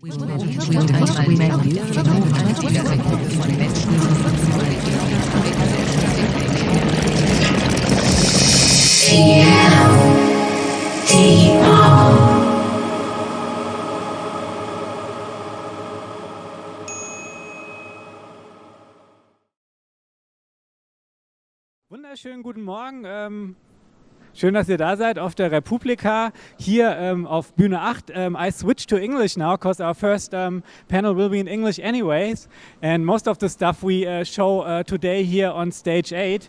Wunderschönen guten Morgen. Schön, dass ihr da seid auf der Republika, hier auf Bühne 8. I switched to English now because our first panel will be in English anyways. And most of the stuff we show today here on Stage 8.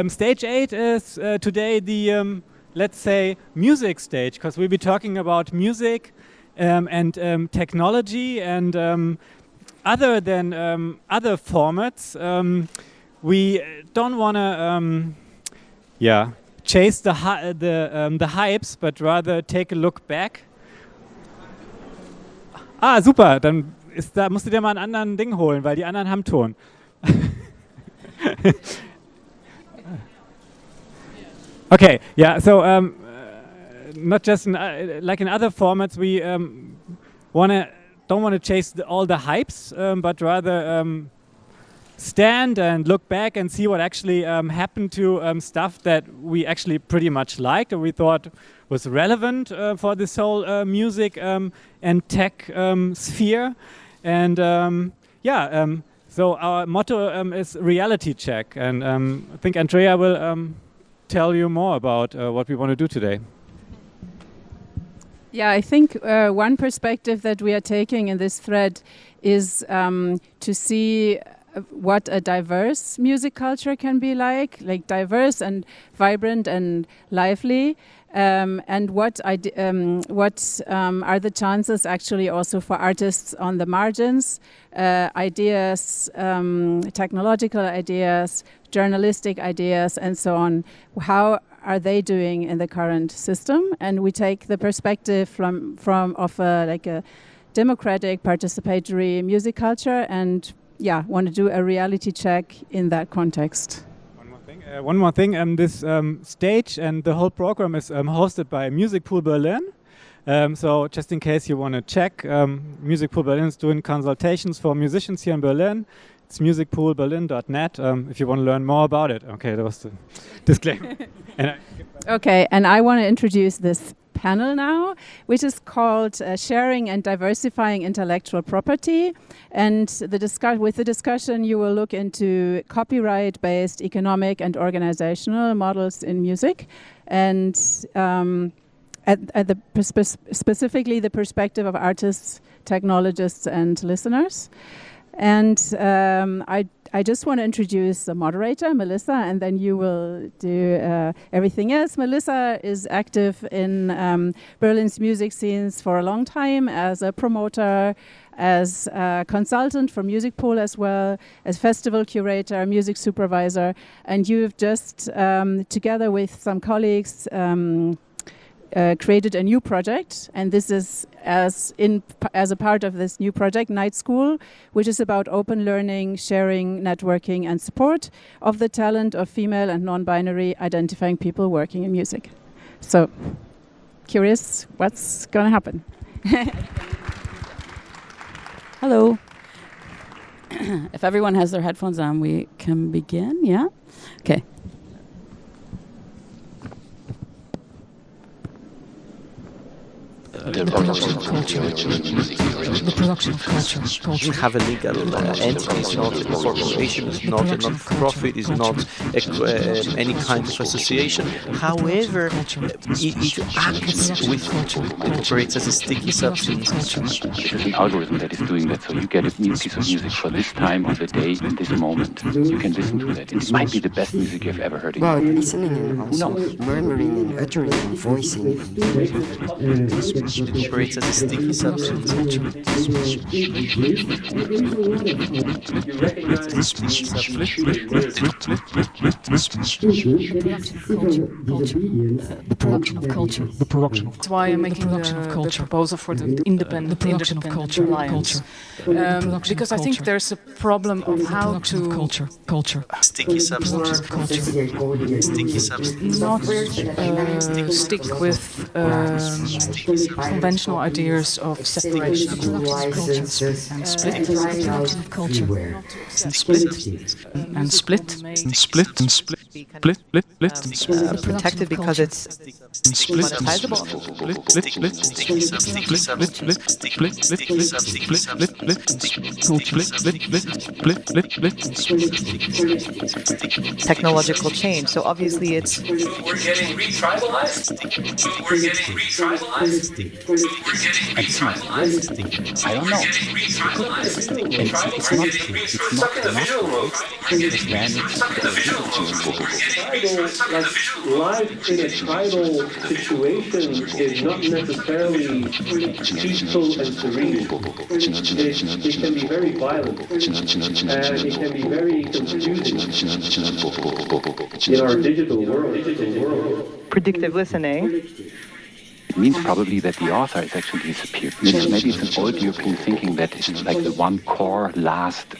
Stage 8 is today the, let's say, music stage, because we'll be talking about music and technology and other than other formats. We don't want to chase the hypes, but rather take a look back. Ah, super, dann musst du dir mal einen anderen Ding holen, weil die anderen haben Ton. Okay, yeah, so not just like in other formats, we don't want to chase all the hypes, but rather stand and look back and see what actually happened to stuff that we actually pretty much liked or we thought was relevant for this whole music and tech sphere. And so our motto is reality check. And I think Andrea will tell you more about what we want to do today. Yeah, I think one perspective that we are taking in this thread is to see what a diverse music culture can be like diverse and vibrant and lively, and what are the chances actually also for artists on the margins, ideas, technological ideas, journalistic ideas, and so on. How are they doing in the current system? And we take the perspective from a democratic, participatory music culture and want to do a reality check in that context. One more thing. This stage and the whole program is hosted by Music Pool Berlin. So just in case you want to check, Music Pool Berlin is doing consultations for musicians here in Berlin. It's musicpoolberlin.net if you want to learn more about it. Okay, that was the disclaimer. And I want to introduce this panel now, which is called Sharing and Diversifying Intellectual Property. And with the discussion, you will look into copyright-based economic and organizational models in music, and specifically the perspective of artists, technologists, and listeners. And I just want to introduce the moderator, Melissa, and then you will do everything else. Melissa is active in Berlin's music scenes for a long time as a promoter, as a consultant for Music Pool as well, as festival curator, music supervisor. And you've just, together with some colleagues, created a new project, and this is as a part of this new project, Night School, which is about open learning, sharing, networking, and support of the talent of female and non-binary identifying people working in music. So, curious what's going to happen. Hello. If everyone has their headphones on, we can begin, yeah? Okay. The production of culture. The production of culture. You have a legal entity, it's not a corporation, it's not a non-profit, it's not any kind of association. However, it acts with, it operates as a sticky substance. It is an algorithm that is doing that, so you get a new piece of music for this time of the day in this moment. You can listen to that. It might be the best music you've ever heard. Well, listening and also murmuring and uttering and voicing. It operates as a sticky substance. The production of culture. The production of culture. That's why I'm making the proposal for the independent culture alliance. Because I think there's a problem of how to culture. Sticky substance. Not stick with conventional ideas of separation and split protected because it's monetizable. Technological change. So obviously it's we're getting re-tribalized. We're getting re-tribalized. I don't know. It's stuck in the visual mode. Life in a tribal situation is not necessarily peaceful and serene. It can be very violent, and it can be very confusing in our digital world. predictive listening. It means probably that the author is actually disappeared. Maybe it's an old European thinking that like the one core last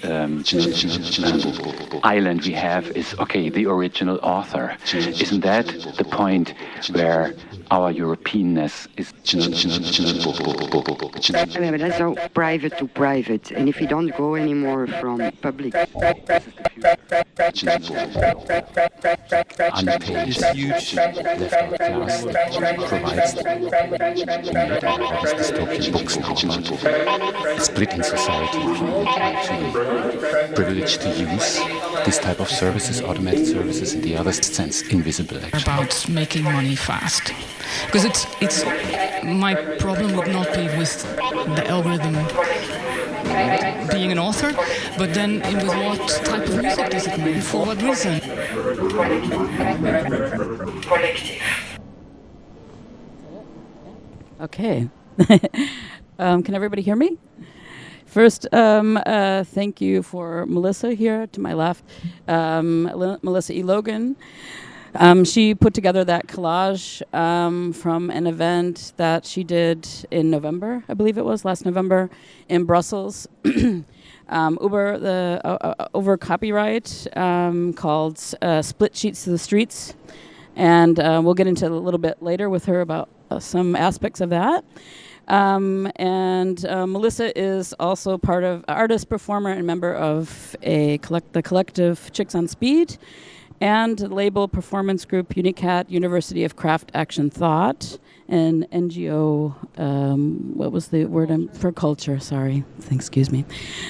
island we have is, okay, the original author. Isn't that the point where our Europeanness is... That's how private to private, and if we don't go anymore from public... Unpaid, huge left-out class provides books now, splitting society. Actually privileged to use this type of services, automated services, in the other sense, invisible. Actually. About making money fast, because it's my problem would not be with the algorithm being an author, but then with what type of music does it make? For what reason? Okay. Can everybody hear me? First, thank you for Melissa here to my left, Melissa E. Logan. She put together that collage from an event that she did in November, I believe it was, last November, in Brussels, over copyright, called Split Sheets to the Streets. And we'll get into a little bit later with her about some aspects of that. Melissa is also part of artist, performer, and member of the collective Chicks on Speed and the label performance group Unicat, University of Craft Action Thought, and NGO, what was the word for culture? Sorry, excuse me.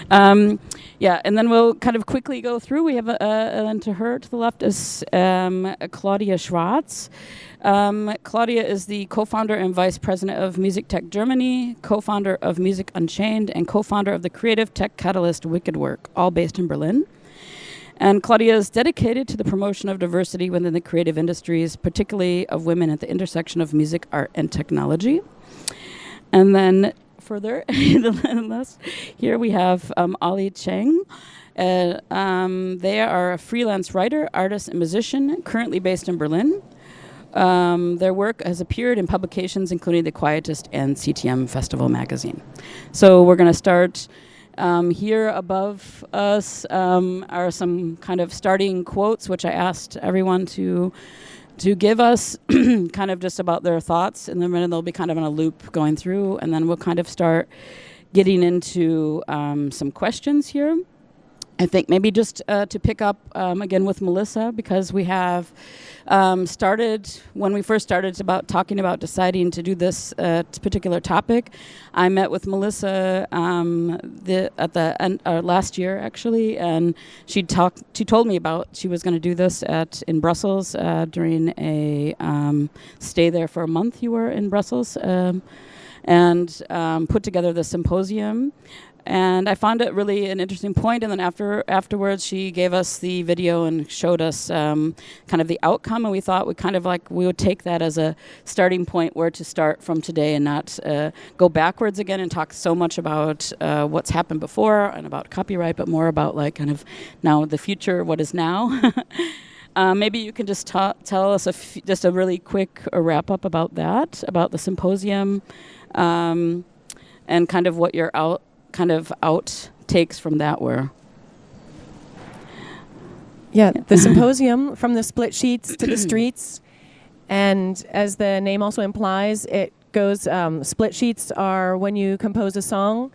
And then we'll kind of quickly go through. We have, and to her, to the left, is Claudia Schwarz. Claudia is the co-founder and vice president of Music Tech Germany, co-founder of Music Unchained, and co-founder of the creative tech catalyst Wicked Work, all based in Berlin. And Claudia is dedicated to the promotion of diversity within the creative industries, particularly of women at the intersection of music, art, and technology. And then further, here we have Ollie Zhang. They are a freelance writer, artist, and musician, currently based in Berlin. Their work has appeared in publications including The Quietist and CTM Festival magazine. So we're going to start here above us are some kind of starting quotes, which I asked everyone to give us kind of just about their thoughts. In a minute, they'll be kind of on a loop going through, and then we'll kind of start getting into some questions here. I think maybe just to pick up again with Melissa, because we have started, when we first started about talking about deciding to do this particular topic, I met with Melissa at the end last year actually, and she told me about she was going to do this in Brussels during a stay there for a month. You were in Brussels and put together the symposium. And I found it really an interesting point. And then afterwards, she gave us the video and showed us kind of the outcome. And we thought we would take that as a starting point where to start from today and not go backwards again and talk so much about what's happened before and about copyright, but more about like kind of now the future, what is now. Maybe you can just tell us just a really quick wrap up about that, about the symposium, and kind of what your outtakes from that were. Yeah, the symposium, from the split sheets to the streets, and as the name also implies, it goes, split sheets are when you compose a song,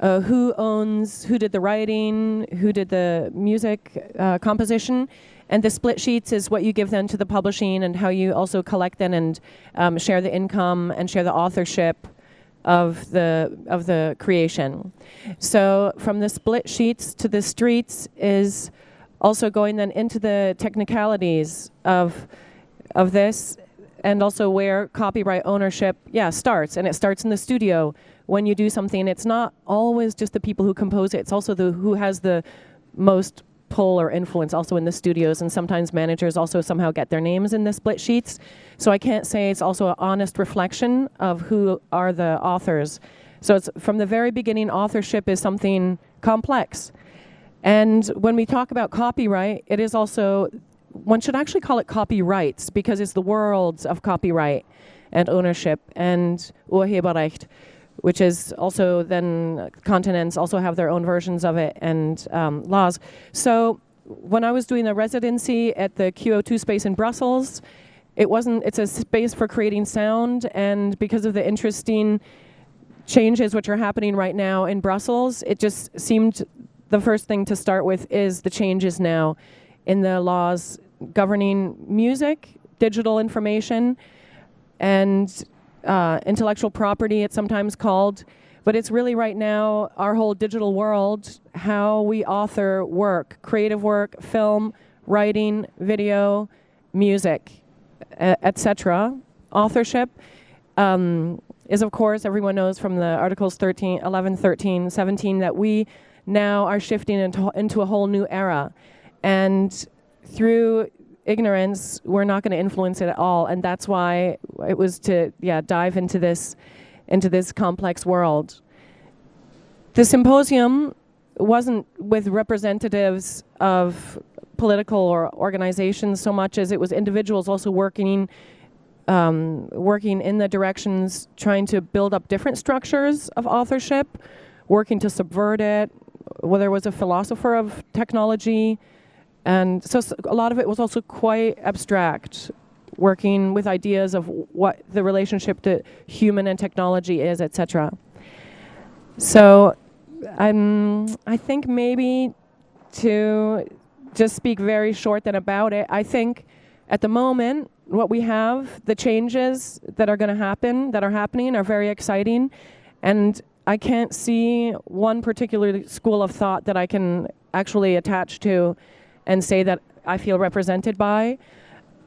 who did the writing, who did the music composition, and the split sheets is what you give then to the publishing and how you also collect them and share the income and share the authorship of the creation. So from the split sheets to the streets is also going then into the technicalities of this, and also where copyright ownership starts, and it starts in the studio. When you do something, it's not always just the people who compose it, it's also who has the most pull or influence also in the studios, and sometimes managers also somehow get their names in the split sheets. So I can't say it's also an honest reflection of who are the authors. So it's from the very beginning, authorship is something complex. And when we talk about copyright, it is also, one should actually call it copyrights, because it's the worlds of copyright and ownership, and Urheberrecht, which is also then continents also have their own versions of it, and laws. So when I was doing a residency at the QO2 space in Brussels, it's a space for creating sound, and because of the interesting changes which are happening right now in Brussels, it just seemed the first thing to start with is the changes now in the laws governing music, digital information, and intellectual property, it's sometimes called. But it's really right now our whole digital world, how we author work, creative work, film, writing, video, music, etc. Authorship is, of course, everyone knows from the Articles 11, 13, 17, that we now are shifting into a whole new era. And through ignorance, we're not going to influence it at all. And that's why it was to dive into this complex world. The symposium wasn't with representatives of political or organizations so much as it was individuals also working in the directions, trying to build up different structures of authorship, working to subvert it. Well, there was a philosopher of technology, and so a lot of it was also quite abstract, working with ideas of what the relationship to human and technology is, etc. So I think maybe to just speak very short then about it, I think at the moment what we have, the changes that are going to happen, that are happening, are very exciting, and I can't see one particular school of thought that I can actually attach to and say that I feel represented by.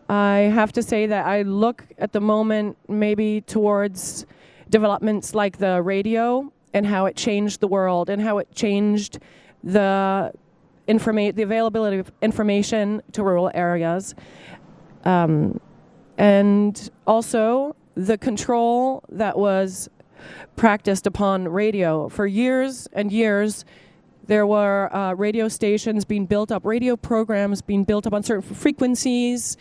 I have to say that I look at the moment maybe towards developments like the radio and how it changed the world and how it changed the availability of information to rural areas. And also the control that was practiced upon radio. For years and years, there were radio stations being built up, radio programs being built up on certain frequencies,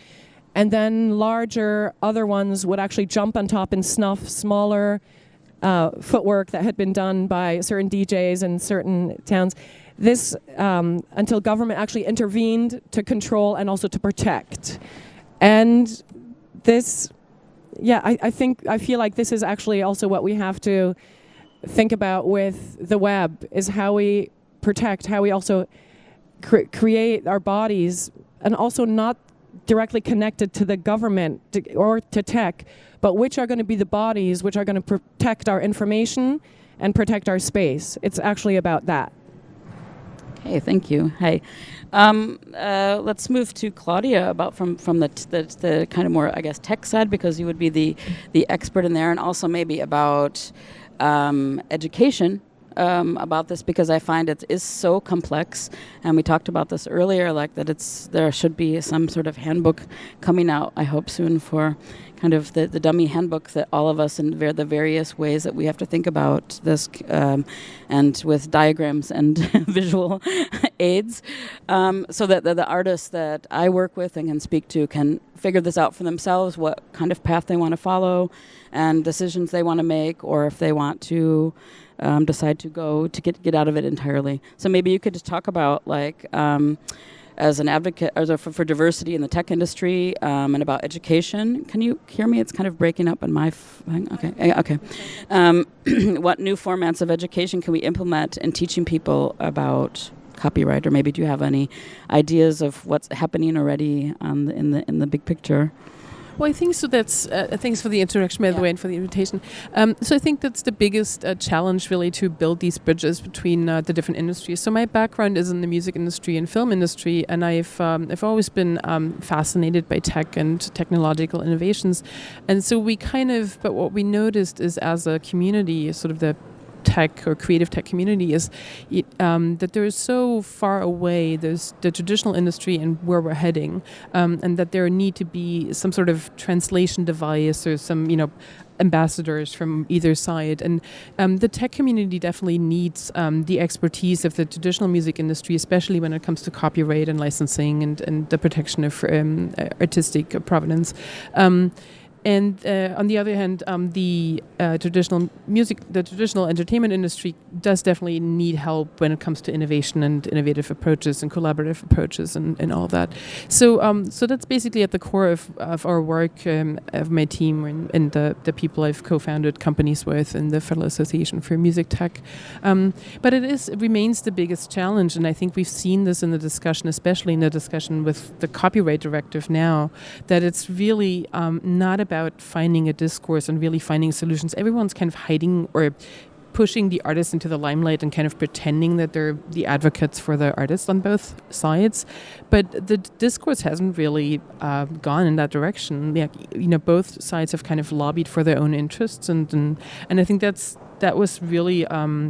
and then larger other ones would actually jump on top and snuff smaller footwork that had been done by certain DJs in certain towns. This, until government actually intervened to control and also to protect. And this, I feel like this is actually also what we have to think about with the web, is how we protect, how we also create our bodies, and also not directly connected to the government or to tech, but which are going to be the bodies which are going to protect our information and protect our space. It's actually about that. Okay, thank you. Hey, let's move to Claudia about from the kind of more, I guess, tech side, because you would be the expert in there, and also maybe about education about this, because I find it is so complex, and we talked about this earlier, like that there should be some sort of handbook coming out, I hope soon, for kind of the Dummy Handbook, that all of us in the various ways that we have to think about this, and with diagrams and visual aids, so that the artists that I work with and can speak to can figure this out for themselves, what kind of path they want to follow and decisions they want to make, or if they want to decide to go to get out of it entirely. So maybe you could just talk about, like, as an advocate for diversity in the tech industry and about education. Can you hear me? It's kind of breaking up on my thing. Okay. What new formats of education can we implement in teaching people about copyright? Or maybe do you have any ideas of what's happening already in the big picture? Well, I think so. That's thanks for the introduction, by the way, and for the invitation. So I think that's the biggest challenge, really, to build these bridges between the different industries. So my background is in the music industry and film industry, and I've always been fascinated by tech and technological innovations. And so but what we noticed is, as a community, sort of the tech or creative tech community, is that there is so far away, there's the traditional industry and where we're heading, and that there need to be some sort of translation device or some ambassadors from either side. And the tech community definitely needs the expertise of the traditional music industry, especially when it comes to copyright and licensing and the protection of artistic provenance. And on the other hand, the traditional entertainment industry does definitely need help when it comes to innovation and innovative approaches and collaborative approaches and all that. So that's basically at the core of our work, of my team and the people I've co-founded companies with in the Federal Association for Music Tech. But it remains the biggest challenge, and I think we've seen this in the discussion, especially in the discussion with the copyright directive now, that it's really not about finding a discourse and really finding solutions. Everyone's kind of hiding or pushing the artists into the limelight and kind of pretending that they're the advocates for the artists on both sides. But the discourse hasn't really gone in that direction. Both sides have kind of lobbied for their own interests, and I think that was really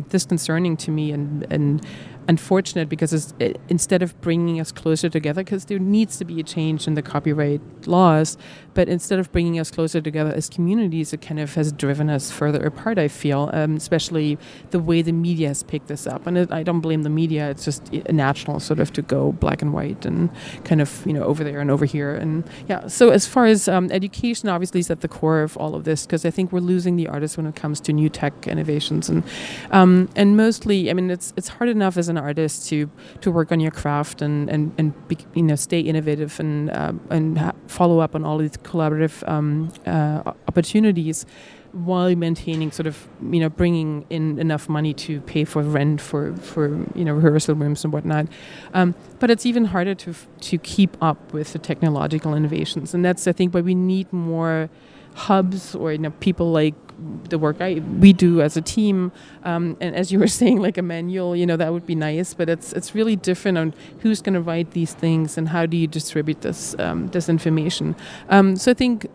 disconcerting to me and unfortunate, because instead of bringing us closer together, because there needs to be a change in the copyright laws, but instead of bringing us closer together as communities, it kind of has driven us further apart, I feel, especially the way the media has picked this up. And I don't blame the media, it's just natural sort of to go black and white and kind of, over there and over here. And so as far as education, obviously, is at the core of all of this, because I think we're losing the artists when it comes to new tech innovations. And mostly, it's hard enough as an artist to work on your craft and stay innovative and follow up on all these collaborative opportunities, while maintaining sort of bringing in enough money to pay for rent for rehearsal rooms and whatnot. But it's even harder to keep up with the technological innovations, and that's, I think, why we need more hubs or people like the work we do as a team, and as you were saying, like a manual, that would be nice, but it's really different on who's going to write these things and how do you distribute this information. So I think,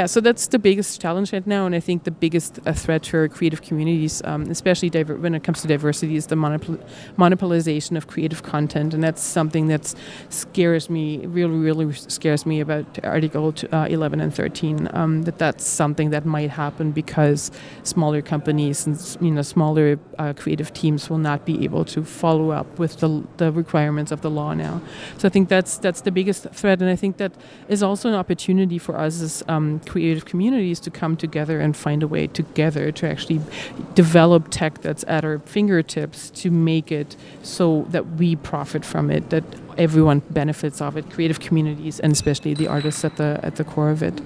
so that's the biggest challenge right now, and I think the biggest threat to our creative communities, especially when it comes to diversity, is the monopolization of creative content, and that's something that scares me, really scares me about Article 11 and 13, that's something that might happen because smaller companies and smaller creative teams will not be able to follow up with the requirements of the law now. So I think that's the biggest threat, and I think that is also an opportunity for us as creative communities to come together and find a way together to actually develop tech that's at our fingertips, to make it so that we profit from it, that everyone benefits of it, creative communities and especially the artists at the core of it.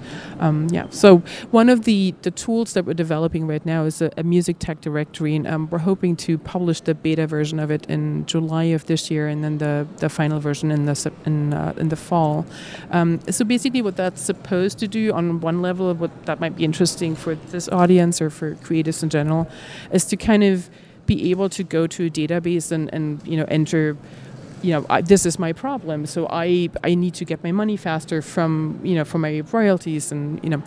So one of the tools that we're developing right now is a music tech directory, and we're hoping to publish the beta version of it in July of this year, and then the final version in the fall. So basically, what that's supposed to do on one level, what that might be interesting for this audience or for creatives in general, is to kind of be able to go to a database and enter, this is my problem, so I need to get my money faster from my royalties, and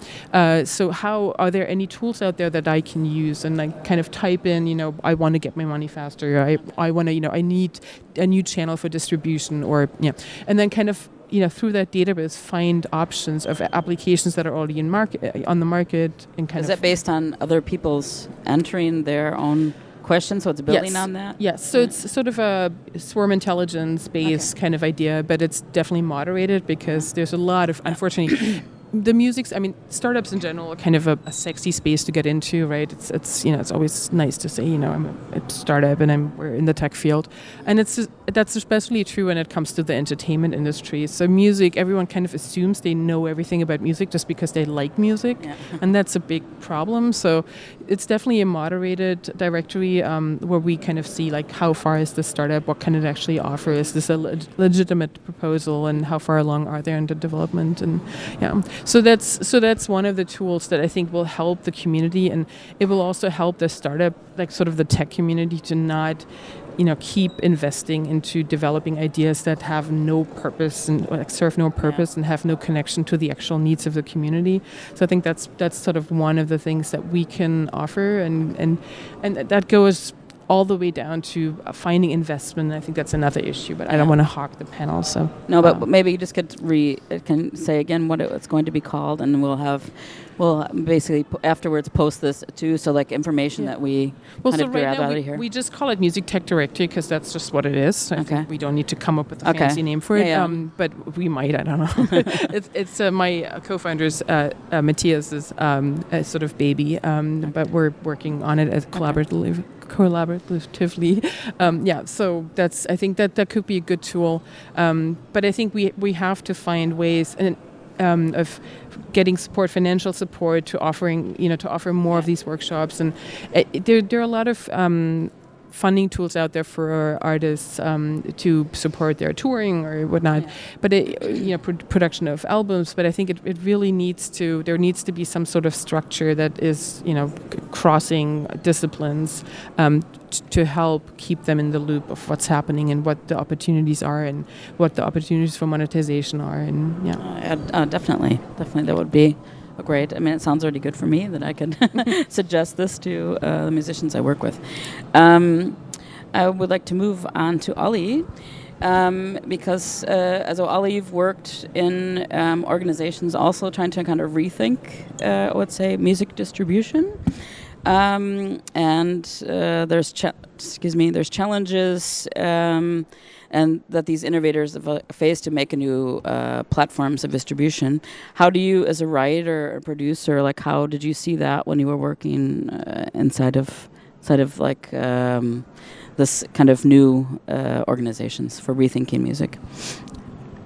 so how are there any tools out there that I can use, and like kind of type in, I want to get my money faster, I want to, I need a new channel for distribution, or and then kind of through that database find options of applications that are already on the market, and kind of. Is that based on other people's entering their own question, so it's building on that? Yes, so it's sort of a swarm intelligence-based kind of idea, but it's definitely moderated, because there's a lot of, unfortunately, the music's, I mean, startups in general are kind of a sexy space to get into, right? It's it's always nice to say, I'm a startup and we're in the tech field. And that's especially true when it comes to the entertainment industry. So music, everyone kind of assumes they know everything about music just because they like music. Yeah. And that's a big problem. So it's definitely a moderated directory where we kind of see like how far is the startup, what can it actually offer, is this a legitimate proposal, and how far along are they in the development, and So that's one of the tools that I think will help the community, and it will also help the startup, like sort of the tech community, to not, keep investing into developing ideas that have no purpose and like serve no purpose and have no connection to the actual needs of the community. So I think that's sort of one of the things that we can offer, and that goes all the way down to finding investment. I think that's another issue, but I don't want to hog the panel. So no, but maybe you just can say again what it's going to be called, and we'll basically afterwards post this too. So like information that we kind of grab out of here. We just call it Music Tech Directory because that's just what it is. I think we don't need to come up with a fancy name for it. But we might. I don't know. it's my co-founder's Matthias's sort of baby. But we're working on it as collaboratively. So I think that could be a good tool, but I think we have to find ways of getting support, financial support, to offer more of these workshops, and there are a lot of funding tools out there for artists to support their touring or whatnot, but production of albums. But I think it really there needs to be some sort of structure that is crossing disciplines to help keep them in the loop of what's happening and what the opportunities are and what the opportunities for monetization are. And definitely that would be great. I mean, it sounds already good for me that I could suggest this to the musicians I work with. I would like to move on to Ollie, because as Ollie, you've worked in organizations also trying to kind of rethink, I would say, music distribution. And there's challenges and that these innovators face to make a new platforms of distribution. How do you, as a writer or producer, like how did you see that when you were working inside of like this kind of new organizations for rethinking music?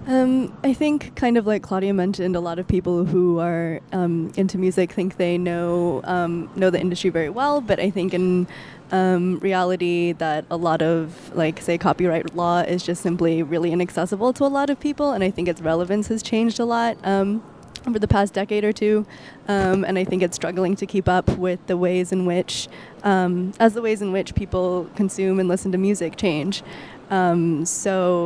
I think, kind of like Claudia mentioned, a lot of people who are into music think they know the industry very well, but I think in reality that a lot of, like, say, copyright law is just simply really inaccessible to a lot of people, and I think its relevance has changed a lot over the past decade or two, and I think it's struggling to keep up with the ways in which people consume and listen to music change. Say,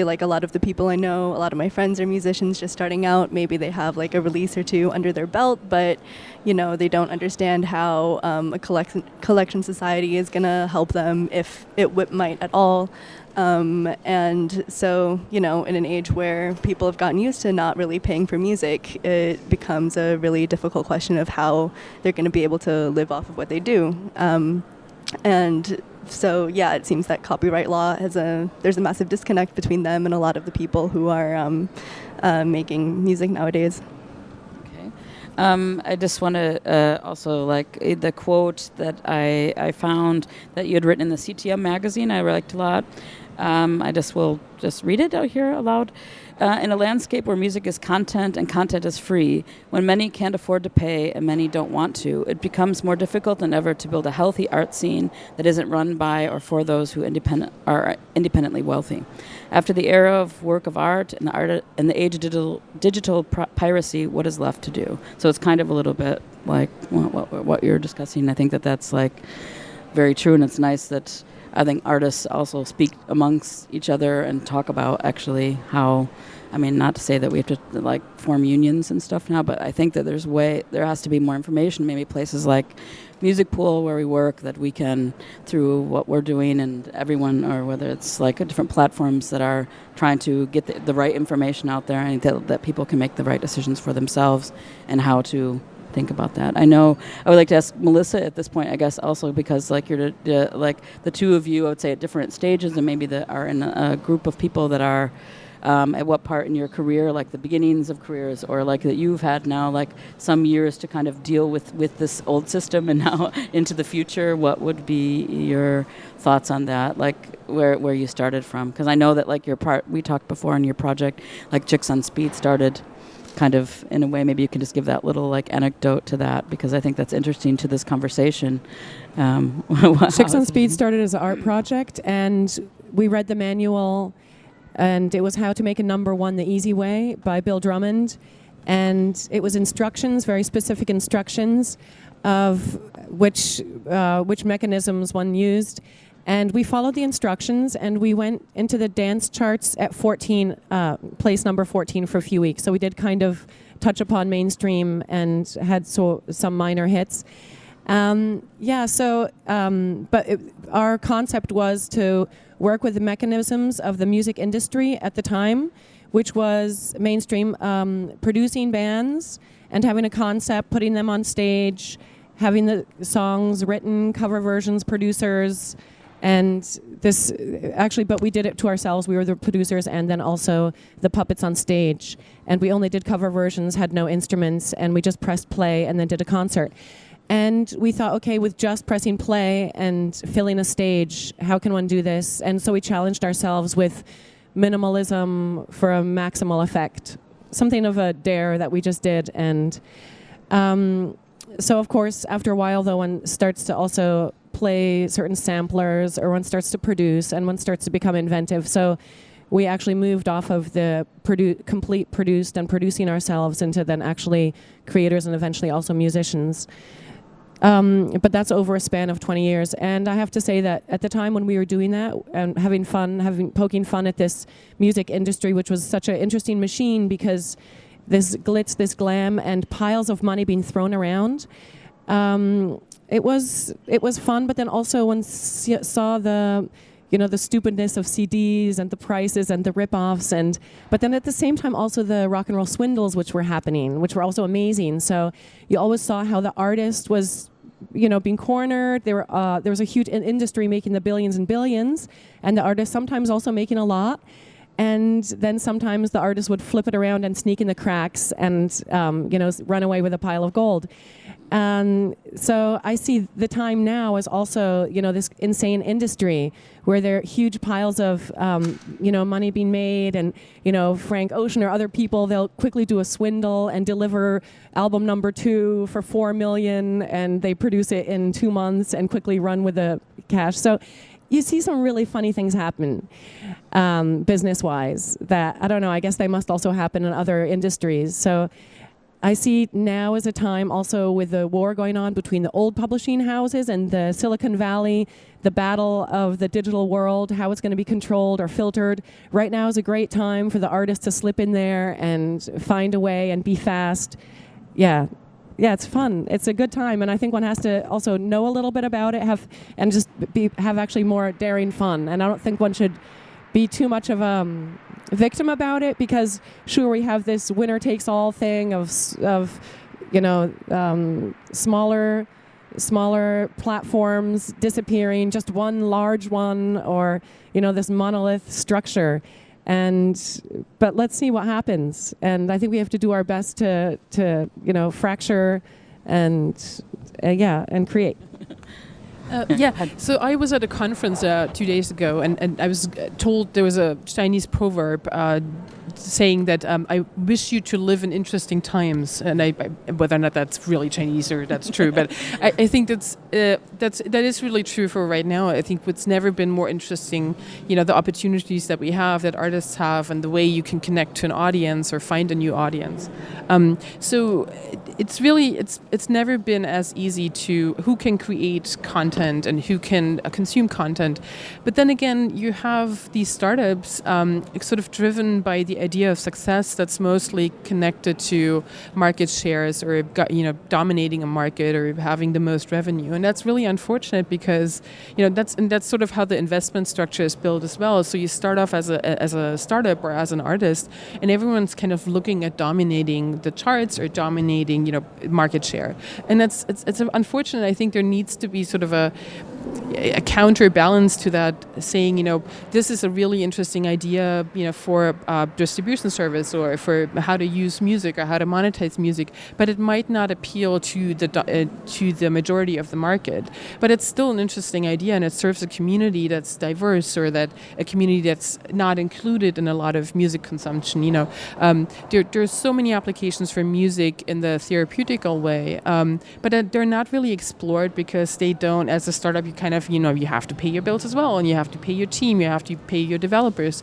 like, a lot of the people I know, a lot of my friends are musicians just starting out. Maybe they have like a release or two under their belt, but they don't understand how a collection society is gonna help them, if it might at all. And so, in an age where people have gotten used to not really paying for music, it becomes a really difficult question of how they're going to be able to live off of what they do. And so, it seems that copyright law there's a massive disconnect between them and a lot of the people who are making music nowadays. Okay. I just want to also, like, the quote that I found that you had written in the CTM magazine, I liked a lot. I will read it out here aloud. In a landscape where music is content and content is free, when many can't afford to pay and many don't want to, it becomes more difficult than ever to build a healthy art scene that isn't run by or for those who are independently wealthy. After the era of work of art and the age of digital piracy, what is left to do? So it's kind of a little bit like what you're discussing. I think that's like very true, and it's nice that I think artists also speak amongst each other and talk about actually how, I mean, not to say that we have to like form unions and stuff now, but I think that there has to be more information, maybe places like Music Pool where we work, that we can, through what we're doing, and everyone, or whether it's like different platforms that are trying to get the right information out there, and that people can make the right decisions for themselves and how to think about that. I know I would like to ask Melissa at this point, I guess, also because like you're like the two of you, I would say, at different stages, and maybe that are in a group of people that are at what part in your career, like the beginnings of careers, or like that you've had now like some years to kind of deal with this old system and now into the future, what would be your thoughts on that, like where you started from? Because I know that like we talked before on your project, like Chicks on Speed started kind of in a way. Maybe you can just give that little like anecdote to that, because I think that's interesting to this conversation. Chicks on Speed started as an art project, and we read the manual, and it was How to Make a Number One the Easy Way by Bill Drummond, and it was instructions, very specific instructions of which mechanisms one used. And we followed the instructions, and we went into the dance charts at 14, place number 14 for a few weeks. So we did kind of touch upon mainstream and had some minor hits. But our concept was to work with the mechanisms of the music industry at the time, which was mainstream, producing bands and having a concept, putting them on stage, having the songs written, cover versions, producers. And but we did it to ourselves. We were the producers and then also the puppets on stage. And we only did cover versions, had no instruments, and we just pressed play and then did a concert. And we thought, okay, with just pressing play and filling a stage, how can one do this? And so we challenged ourselves with minimalism for a maximal effect, something of a dare that we just did. And so, of course, after a while, though, one starts to also play certain samplers, or one starts to produce, and one starts to become inventive. So we actually moved off of the complete produced and producing ourselves into then actually creators and eventually also musicians. But that's over a span of 20 years. And I have to say that at the time when we were doing that and having fun, poking fun at this music industry, which was such an interesting machine because this glitz, this glam, and piles of money being thrown around, it was fun, but then also one saw the stupidness of CDs and the prices and the rip-offs, but then at the same time also the rock and roll swindles which were happening, which were also amazing. So you always saw how the artist was, being cornered. There was a huge industry making the billions and billions, and the artist sometimes also making a lot. And then sometimes the artist would flip it around and sneak in the cracks and run away with a pile of gold. So I see the time now as also, this insane industry where there are huge piles of, money being made, and, Frank Ocean or other people, they'll quickly do a swindle and deliver album number 2 for $4 million, and they produce it in 2 months and quickly run with the cash. So you see some really funny things happen business-wise that, I don't know, I guess they must also happen in other industries. So I see now as a time also with the war going on between the old publishing houses and the Silicon Valley, the battle of the digital world, how it's going to be controlled or filtered. Right now is a great time for the artist to slip in there and find a way and be fast. Yeah, it's fun. It's a good time, and I think one has to also know a little bit about it, have actually more daring fun. And I don't think one should be too much of a victim about it, because sure, we have this winner takes all thing of smaller platforms disappearing, just one large one, or this monolith structure. But let's see what happens. And I think we have to do our best to fracture and create. So I was at a conference 2 days ago, and I was told there was a Chinese proverb saying that I wish you to live in interesting times, and whether or not that's really Chinese or that's true, but I think that is really true for right now. I think it's never been more interesting, the opportunities that we have, that artists have, and the way you can connect to an audience or find a new audience. So it's really it's never been as easy to who can create content and who can consume content. But then again, you have these startups sort of driven by the idea of success that's mostly connected to market shares, or dominating a market, or having the most revenue. And that's really unfortunate, because that's sort of how the investment structure is built as well. So you start off as a startup or as an artist, and everyone's kind of looking at dominating the charts or dominating market share. And it's unfortunate. I think there needs to be sort of a counterbalance to that, saying, this is a really interesting idea, for a distribution service or for how to use music or how to monetize music, but it might not appeal to the majority of the market. But it's still an interesting idea, and it serves a community that's diverse, or that a community that's not included in a lot of music consumption. There's so many applications for music in the therapeutical way, but they're not really explored because they don't. As a startup, you kind of you have to pay your bills as well, and you have to pay your team, you have to pay your developers.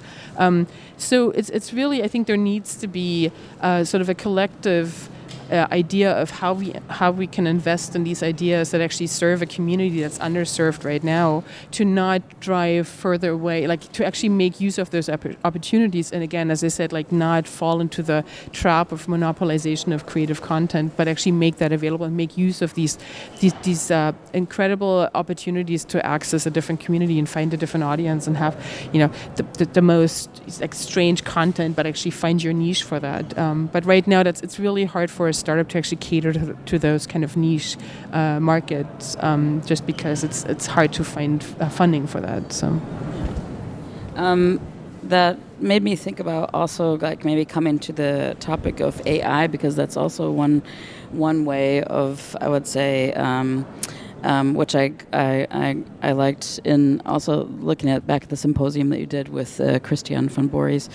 So it's really, I think there needs to be sort of a collective idea of how we can invest in these ideas that actually serve a community that's underserved right now, to not drive further away, like to actually make use of those opportunities. And again, as I said, like not fall into the trap of monopolization of creative content, but actually make that available and make use of these incredible opportunities to access a different community and find a different audience and have the most like strange content, but actually find your niche for that. But right now, it's really hard for a startup to actually cater to those kind of niche markets, just because it's hard to find funding for that. So that made me think about also like maybe coming to the topic of AI, because that's also one way of, I would say, which I liked in also looking at back at the symposium that you did with Christian von Boris,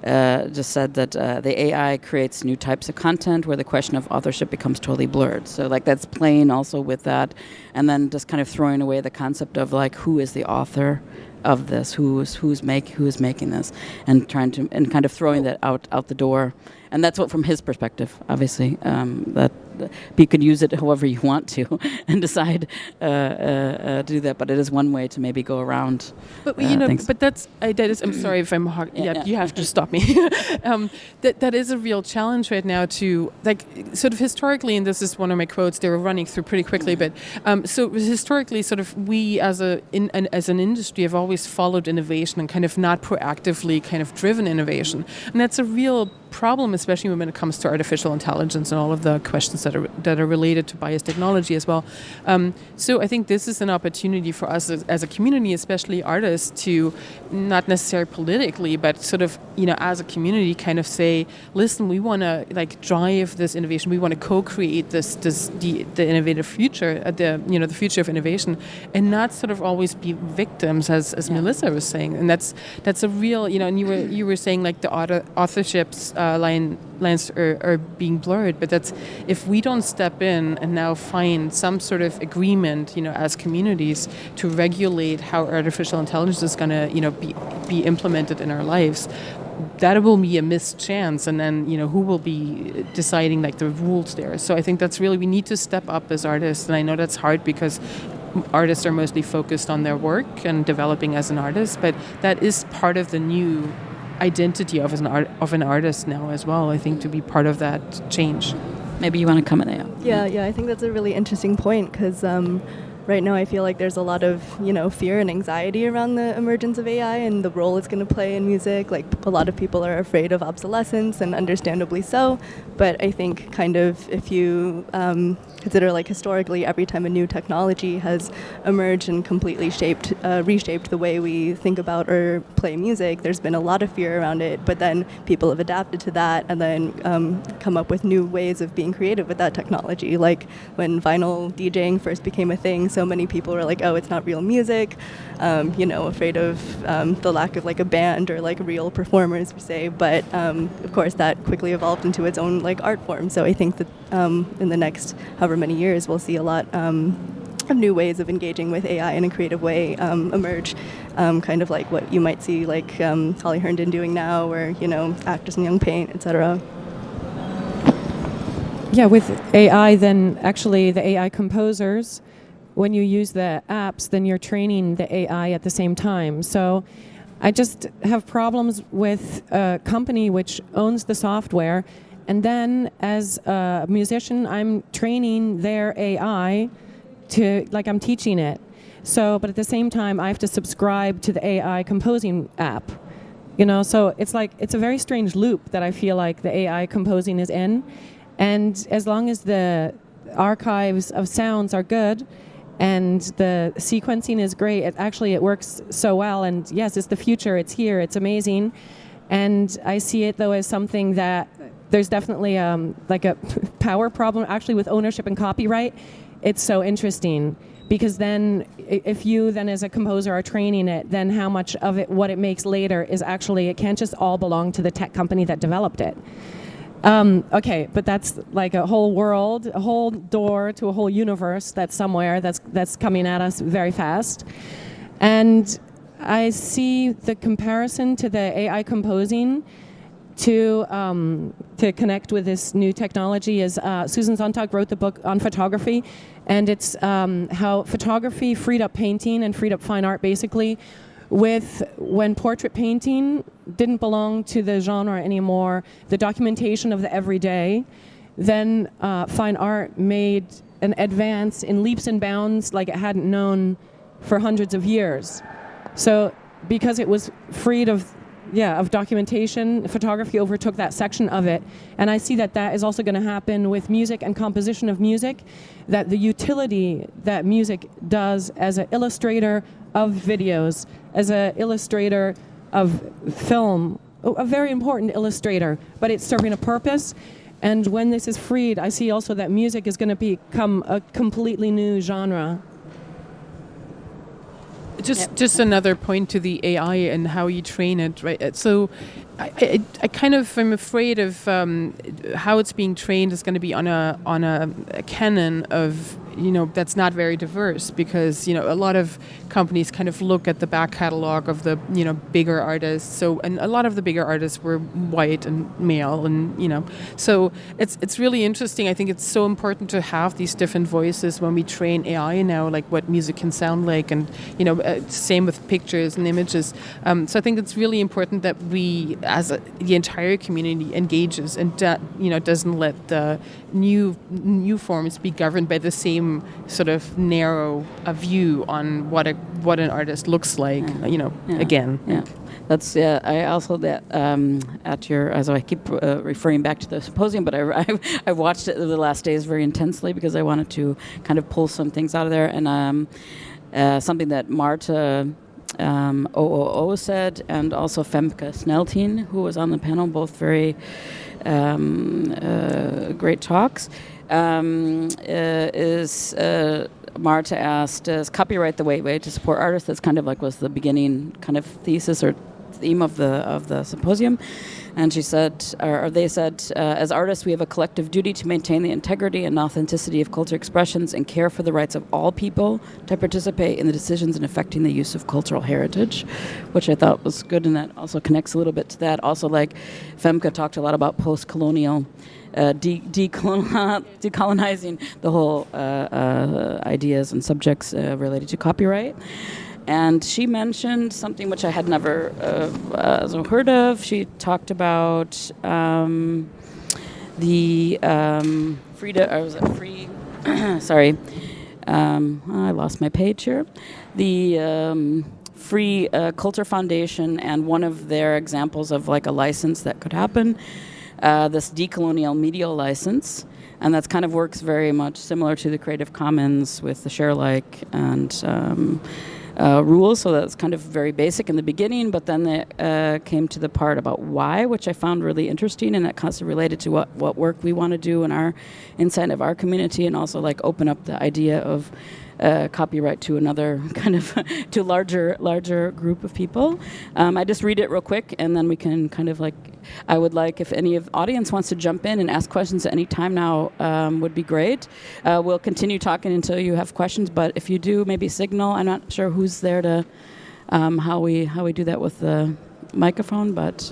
just said that the AI creates new types of content where the question of authorship becomes totally blurred. So like that's playing also with that, and then just kind of throwing away the concept of like who is the author of this, who's making this, and kind of throwing that out the door. And that's what, from his perspective, obviously, that you could use it however you want to and decide to do that. But it is one way to maybe go around. But but that is. I'm sorry if I'm. You have to stop me. That is a real challenge right now to like sort of historically, and this is one of my quotes. They were running through pretty quickly, but so historically, sort of we as an industry have always followed innovation and kind of not proactively kind of driven innovation, and that's a real problem, especially when it comes to artificial intelligence and all of the questions that are related to bias technology as well. So I think this is an opportunity for us as a community, especially artists, to not necessarily politically, but sort of as a community, kind of say, listen, we want to like drive this innovation. We want to co-create the innovative future, the future of innovation, and not sort of always be victims, as Melissa was saying. And that's a real and you were saying like the authorships lines are being blurred, but that's if we don't step in and now find some sort of agreement, as communities to regulate how artificial intelligence is going to, be implemented in our lives, that will be a missed chance. And then, who will be deciding like the rules there? So I think that's really, we need to step up as artists. And I know that's hard because artists are mostly focused on their work and developing as an artist, but that is part of the new identity of an artist now as well, I think, to be part of that change. Maybe you want to comment out. Yeah, I think that's a really interesting point, because right now I feel like there's a lot of, fear and anxiety around the emergence of AI and the role it's going to play in music. Like, a lot of people are afraid of obsolescence, and understandably so. But I think kind of if you consider, like, historically, every time a new technology has emerged and completely reshaped the way we think about or play music, there's been a lot of fear around it. But then people have adapted to that and then come up with new ways of being creative with that technology. Like when vinyl DJing first became a thing, so many people were like, oh, it's not real music, afraid of the lack of like a band or like real performers per se. But of course that quickly evolved into its own like art form. So I think that in the next however many years we'll see a lot of new ways of engaging with AI in a creative way emerge, kind of like what you might see like Holly Herndon doing now, or actors in Young Paint, etc. Yeah, with AI, then actually the AI composers, when you use the apps, then you're training the AI at the same time. So I just have problems with a company which owns the software, and then as a musician, I'm training their AI to, like, I'm teaching it. So, but at the same time, I have to subscribe to the AI composing app. So it's like, it's a very strange loop that I feel like the AI composing is in. And as long as the archives of sounds are good, And the sequencing is great. It works so well. And yes, it's the future. It's here. It's amazing. And I see it, though, as something that there's definitely like a power problem actually with ownership and copyright. It's so interesting because then if you then as a composer are training it, then how much of it, what it makes later is actually, it can't just all belong to the tech company that developed it. Okay, but that's like a whole world, a whole door to a whole universe that's somewhere that's coming at us very fast. And I see the comparison to the AI composing to connect with this new technology is Susan Sontag wrote the book on photography, and it's how photography freed up painting and freed up fine art basically. When portrait painting didn't belong to the genre anymore, the documentation of the everyday, then fine art made an advance in leaps and bounds like it hadn't known for hundreds of years. So because it was freed of documentation, photography overtook that section of it. And I see that is also going to happen with music and composition of music, that the utility that music does as an illustrator of videos, as an illustrator of film, a very important illustrator, but it's serving a purpose. And when this is freed, I see also that music is going to become a completely new genre. Just another point to the AI and how you train it, right? So I kind of am afraid of how it's being trained is going to be on a canon of, that's not very diverse, because, a lot of companies kind of look at the back catalog of the, bigger artists. So, and a lot of the bigger artists were white and male, and, so it's really interesting. I think it's so important to have these different voices when we train AI now, like what music can sound like, and, same with pictures and images. So I think it's really important that we, as the entire community, engages and, doesn't let the new forms be governed by the same sort of narrow view on what an artist looks like. Again. Yeah. That's I also that at your, as I keep referring back to the symposium, but I watched it the last days very intensely because I wanted to kind of pull some things out of there, and something that Marta OOO said, and also Femke Sneltien, who was on the panel, both very great talks. Marta asked, is copyright the way to support artists? That's kind of like was the beginning kind of thesis or theme of the symposium. And she said, or they said, as artists, we have a collective duty to maintain the integrity and authenticity of cultural expressions and care for the rights of all people to participate in the decisions in affecting the use of cultural heritage, which I thought was good, and that also connects a little bit to that. Also, like Femke talked a lot about post-colonial decolonizing the whole ideas and subjects related to copyright. And she mentioned something which I had never heard of. She talked about the sorry, I lost my page here. The Free Culture Foundation, and one of their examples of like a license that could happen, this Decolonial media license. And that kind of works very much similar to the Creative Commons with the ShareAlike and rules, so that's kind of very basic in the beginning, but then they came to the part about why, which I found really interesting, and that kind of related to what work we want to do in our inside of our community, and also like open up the idea of copyright to another kind of to larger group of people. I just read it real quick, and then we can kind of like, I would like if any of the audience wants to jump in and ask questions at any time now, would be great. We'll continue talking until you have questions, but if you do, maybe signal. I'm not sure who's there to how we do that with the microphone, but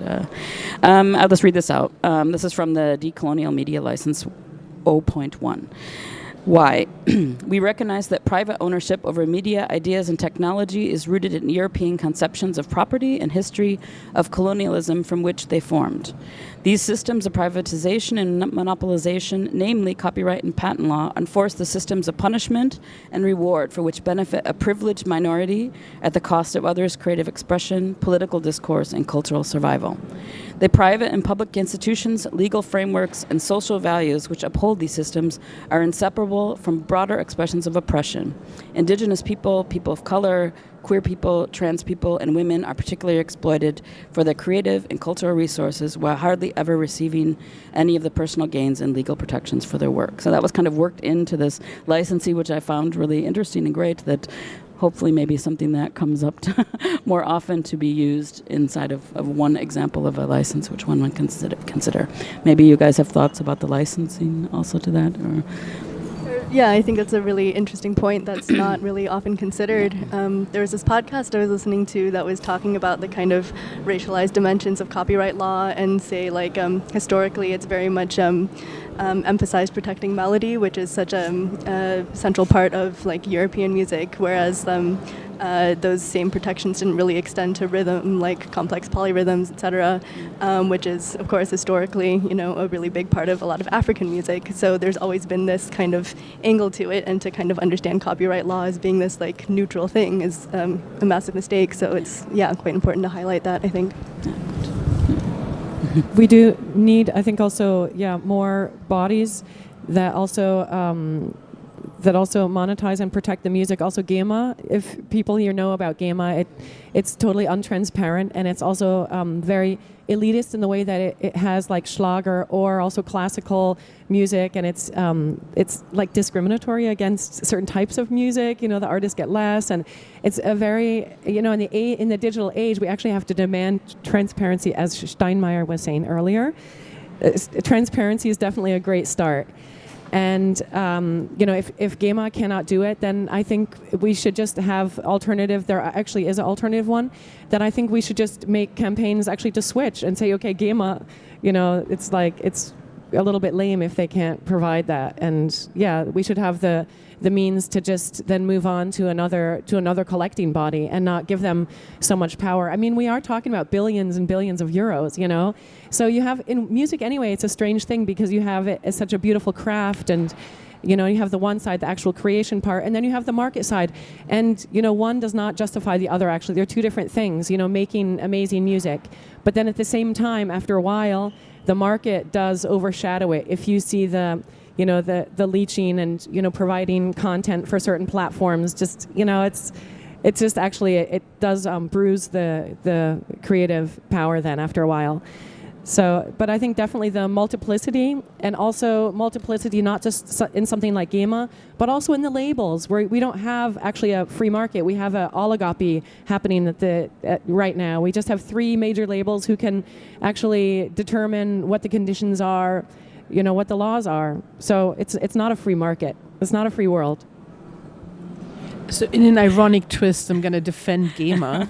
I'll just read this out. This is from the Decolonial Media License 0.1. Why? We recognize that private ownership over media, ideas, and technology is rooted in European conceptions of property and history of colonialism from which they formed. These systems of privatization and monopolization, namely copyright and patent law, enforce the systems of punishment and reward for which benefit a privileged minority at the cost of others' creative expression, political discourse, and cultural survival. The private and public institutions, legal frameworks, and social values which uphold these systems are inseparable from broader expressions of oppression. Indigenous people, people of color, queer people, trans people, and women are particularly exploited for their creative and cultural resources while hardly ever receiving any of the personal gains and legal protections for their work. So that was kind of worked into this licensing, which I found really interesting and great, that hopefully maybe something that comes up to more often to be used inside of one example of a license, which one would consider. Maybe you guys have thoughts about the licensing also to that? Or Yeah, I think that's a really interesting point that's not really often considered. There was this podcast I was listening to that was talking about the kind of racialized dimensions of copyright law and say like historically it's very much emphasized protecting melody, which is such a central part of like European music, whereas those same protections didn't really extend to rhythm, like complex polyrhythms, etc., which is, of course, historically, a really big part of a lot of African music. So there's always been this kind of angle to it, and to kind of understand copyright law as being this like neutral thing is a massive mistake. So it's quite important to highlight that, I think. We do need, I think, also more bodies that also monetize and protect the music. Also GEMA, if people here know about GEMA, it's totally untransparent, and it's also very elitist in the way that it has like Schlager or also classical music, and it's like discriminatory against certain types of music. The artists get less, and it's a very, in the digital age, we actually have to demand transparency, as Steinmeier was saying earlier. Transparency is definitely a great start. And, if GEMA cannot do it, then I think we should just have alternative. There actually is an alternative one that I think we should just make campaigns actually to switch and say, okay, GEMA, it's a little bit lame if they can't provide that. And we should have the means to just then move on to another collecting body and not give them so much power. I mean, we are talking about billions and billions of euros, So you have, in music anyway, it's a strange thing because you have it as such a beautiful craft, and you have the one side, the actual creation part, and then you have the market side. And one does not justify the other, actually. They're two different things, making amazing music. But then at the same time, after a while, the market does overshadow it. If you see the leeching and, providing content for certain platforms, just, it's just actually, it does bruise the creative power then after a while. So, but I think definitely the multiplicity, and also multiplicity not just in something like GEMA, but also in the labels, where we don't have actually a free market. We have an oligopoly happening right now. We just have 3 major labels who can actually determine what the conditions are, what the laws are. So it's not a free market. It's not a free world. So in an ironic twist, I'm going to defend GEMA.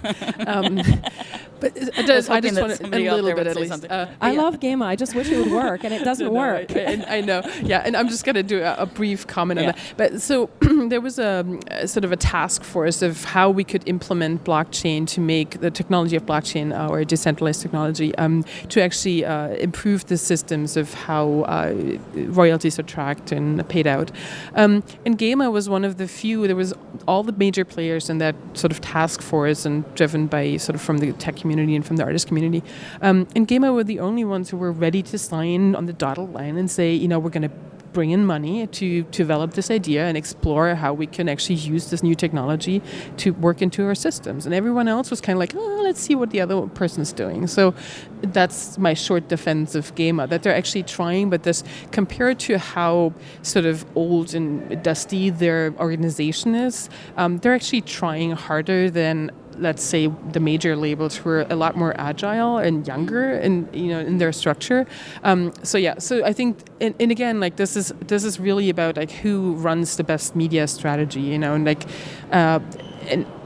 But I just want a little bit at least. I love GEMA. I just wish it would work, and it doesn't work. I know. Yeah, and I'm just going to do a brief comment on that. But so there was a sort of a task force of how we could implement blockchain to make the technology of blockchain, or decentralized technology, to actually improve the systems of how royalties are tracked and paid out. And GEMA was one of the few. There was all the major players in that sort of task force, and driven by sort of from the tech community and from the artist community. And GEMA were the only ones who were ready to sign on the dotted line and say, we're going to bring in money to develop this idea and explore how we can actually use this new technology to work into our systems. And everyone else was kind of like, let's see what the other person's doing. So that's my short defense of GEMA, that they're actually trying, but this, compared to how sort of old and dusty their organization is, they're actually trying harder than, let's say, the major labels who are a lot more agile and younger and in their structure. So I think, and again, like this is really about like who runs the best media strategy, and like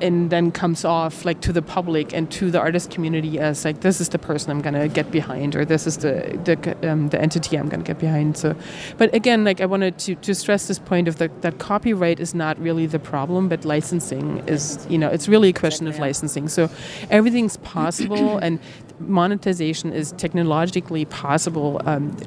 and then comes off like to the public and to the artist community as like, this is the person I'm gonna get behind, or this is the entity I'm gonna get behind. So, but again, like I wanted to stress this point of that copyright is not really the problem, but licensing is, it's really a question of licensing. So everything's possible, and monetization is technologically possible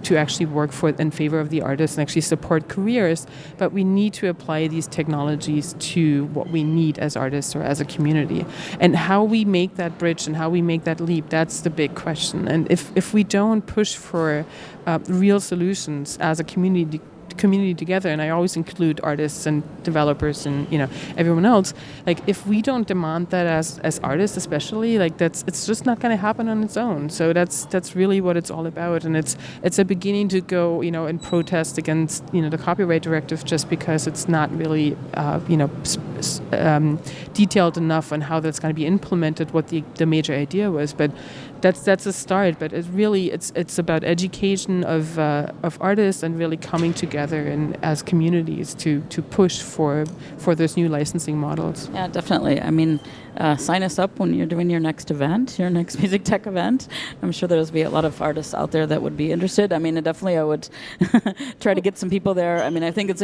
to actually work in favor of the artists and actually support careers, but we need to apply these technologies to what we need as artists or as a community. And how we make that bridge and how we make that leap, that's the big question. And if we don't push for real solutions as a community together, and I always include artists and developers and everyone else, like if we don't demand that as artists especially, like it's just not going to happen on its own. So that's really what it's all about, and it's a beginning to go and protest against the copyright directive just because it's not really detailed enough on how that's going to be implemented, what the major idea was, but that's a start. But it's about education of artists and really coming together and as communities to push for those new licensing models. Yeah, definitely. I mean, sign us up when you're doing your next event, your next music tech event. I'm sure there's be a lot of artists out there that would be interested. I mean, definitely I would try to get some people there. I mean, I think it's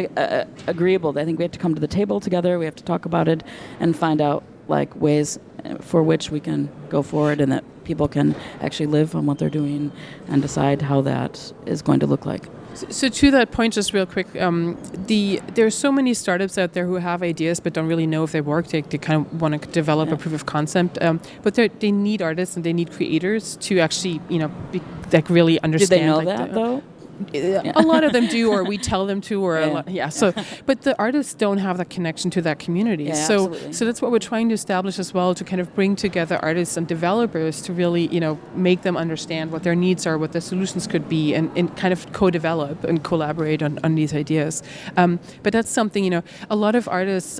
agreeable. I think we have to come to the table together. We have to talk about it and find out like ways for which we can go forward and that people can actually live on what they're doing and decide how that is going to look like. So to that point, just real quick, there are so many startups out there who have ideas but don't really know if they work. They kind of want to develop a proof of concept, but they need artists and they need creators to actually, really understand. Do they know that though? A lot of them do, or we tell them to, or So, but the artists don't have that connection to that community. Yeah, so absolutely. So that's what we're trying to establish as well, to kind of bring together artists and developers to really, make them understand what their needs are, what the solutions could be, and kind of co-develop and collaborate on these ideas. But that's something, a lot of artists,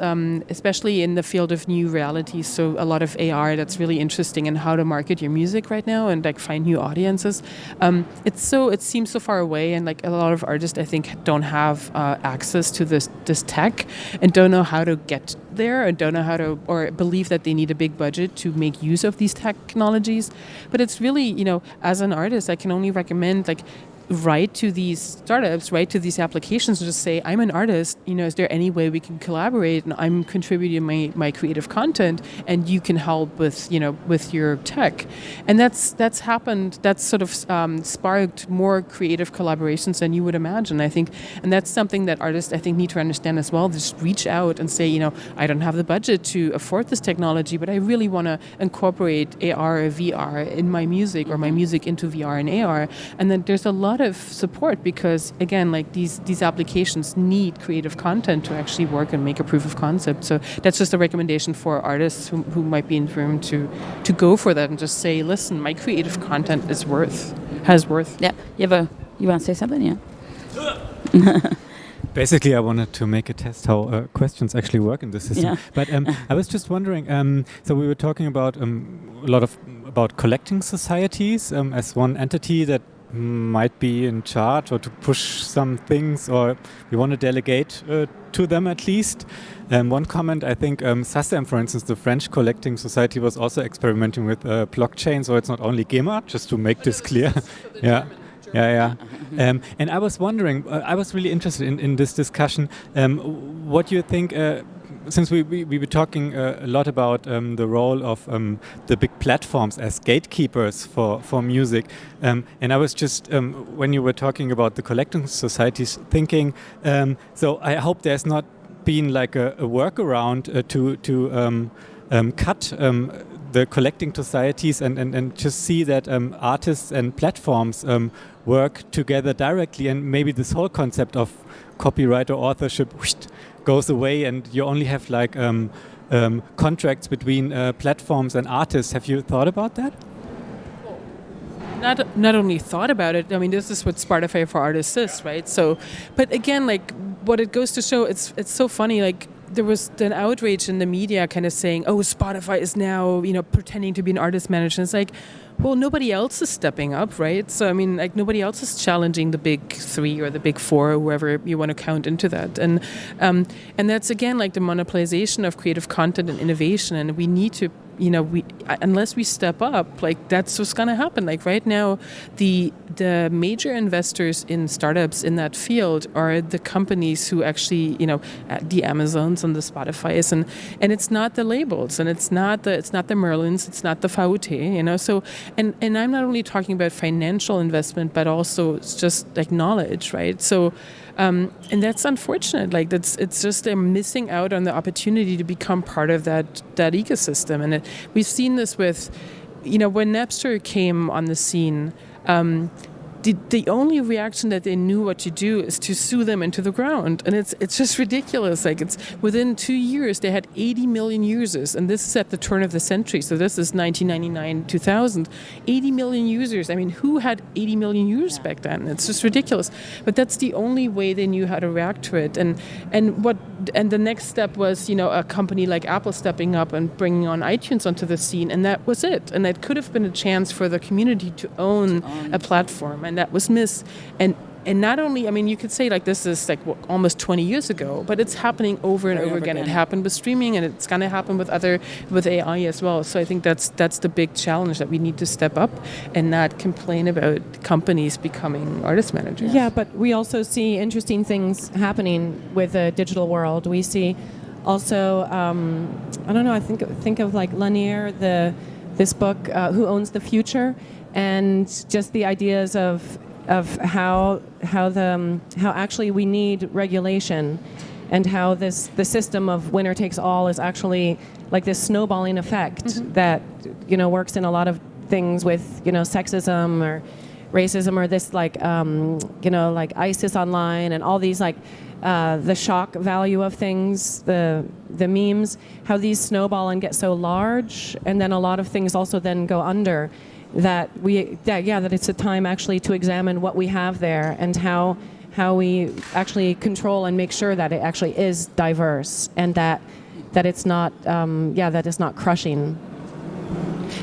especially in the field of new realities, so a lot of AR, that's really interesting in how to market your music right now and like find new audiences. It seems so far away. And like a lot of artists, I think, don't have access to this tech and don't know how to get there and don't know how to, or believe that they need a big budget to make use of these technologies. But it's really, as an artist, I can only recommend like write to these startups, write to these applications and just say, I'm an artist, is there any way we can collaborate? And I'm contributing my creative content and you can help with your tech. And that's happened, that's sort of sparked more creative collaborations than you would imagine, I think. And that's something that artists, I think, need to understand as well. Just reach out and say, I don't have the budget to afford this technology, but I really want to incorporate AR or VR in my music or my music into VR and AR. And then there's a lot of support because, again, like these applications need creative content to actually work and make a proof of concept. So that's just a recommendation for artists who might be in the room to go for that and just say, listen, my creative content has worth. Yeah. You want to say something? Yeah. Basically, I wanted to make a test how questions actually work in the system. Yeah. But I was just wondering, so we were talking about about collecting societies as one entity that might be in charge or to push some things, or we want to delegate to them at least. One comment, I think SACEM, for instance, the French collecting society, was also experimenting with blockchain, so it's not only GEMA, just to make this clear. Yeah. And I was wondering, I was really interested in this discussion, what you think, since we were talking a lot about the role of the big platforms as gatekeepers for music, and I was just, when you were talking about the collecting societies, thinking, so I hope there's not been like a workaround to cut the collecting societies and just see that artists and platforms work together directly, and maybe this whole concept of copyright or authorship goes away and you only have like contracts between platforms and artists. Have you thought about that? Not only thought about it, I mean, this is what Spotify for Artists is, right? So, but again, like what it goes to show, it's so funny, like there was an outrage in the media kind of saying, oh, Spotify is now, pretending to be an artist manager. And it's like, well, nobody else is stepping up, right? So, I mean, like nobody else is challenging the big three or the big four, or whoever you want to count into that. And that's, again, like the monopolization of creative content and innovation. And we need to unless we step up, like that's what's going to happen. Like right now, the major investors in startups in that field are the companies who actually, the Amazons and the Spotifys, and it's not the labels, and it's not the Merlins, it's not the Faute, So, and I'm not only talking about financial investment, but also it's just like knowledge, right? So. And that's unfortunate. Like it's just they're missing out on the opportunity to become part of that ecosystem. And we've seen this with, when Napster came on the scene. The only reaction that they knew what to do is to sue them into the ground, and it's just ridiculous. Like it's within 2 years they had 80 million users, and this is at the turn of the century. So this is 1999, 2000, 80 million users. I mean, who had 80 million users back then? It's just ridiculous. But that's the only way they knew how to react to it. And the next step was a company like Apple stepping up and bringing on iTunes onto the scene, and that was it. And that could have been a chance for the community to own a platform. And that was missed. And not only, you could say like this is like almost 20 years ago, but it's happening over and over again. It happened with streaming, and it's going to happen with AI as well. So I think that's the big challenge, that we need to step up and not complain about companies becoming artist managers. Yeah, but we also see interesting things happening with the digital world. We see also, I don't know, I think of like Lanier, this book, Who Owns the Future? And just the ideas of how actually we need regulation, and how the system of winner takes all is actually like this snowballing effect that works in a lot of things with sexism or racism, or this like like ISIS online and all these like the shock value of things, the memes, how these snowball and get so large, and then a lot of things also then go under. That it's a time actually to examine what we have there, and how we actually control and make sure that it actually is diverse, and that it's not that it's not crushing.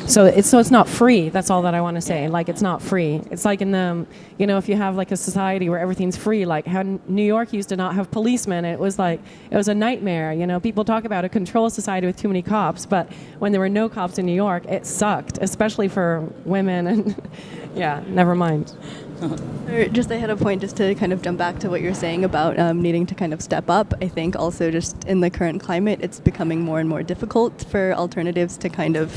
So it's not free. That's all that I want to say. Like it's not free. It's like in the if you have like a society where everything's free, like how New York used to not have policemen. It was a nightmare. People talk about a control society with too many cops, but when there were no cops in New York, it sucked, especially for women. And never mind. I had a point just to kind of jump back to what you're saying about needing to kind of step up. I think also just in the current climate, it's becoming more and more difficult for alternatives to kind of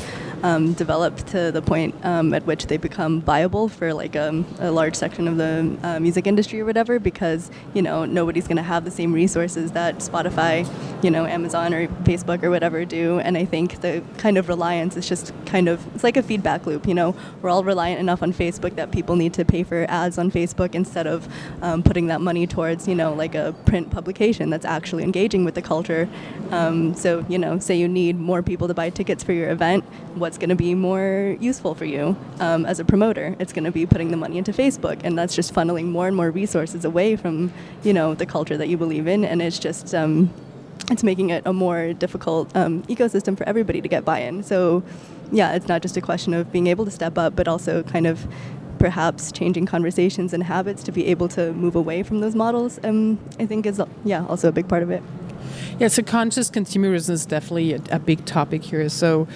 develop to the point at which they become viable for like a large section of the music industry or whatever, because nobody's going to have the same resources that Spotify, Amazon or Facebook or whatever do. And I think the kind of reliance is just it's like a feedback loop. We're all reliant enough on Facebook that people need to pay for ads on Facebook instead of putting that money towards like a print publication that's actually engaging with the culture. So say you need more people to buy tickets for your event, what's going to be more useful for you as a promoter? It's going to be putting the money into Facebook, and that's just funneling more and more resources away from the culture that you believe in, and it's just it's making it a more difficult ecosystem for everybody to get buy-in. So it's not just a question of being able to step up, but also kind of perhaps changing conversations and habits to be able to move away from those models, I think is also a big part of it. Yeah, so conscious consumerism is definitely a big topic here. So,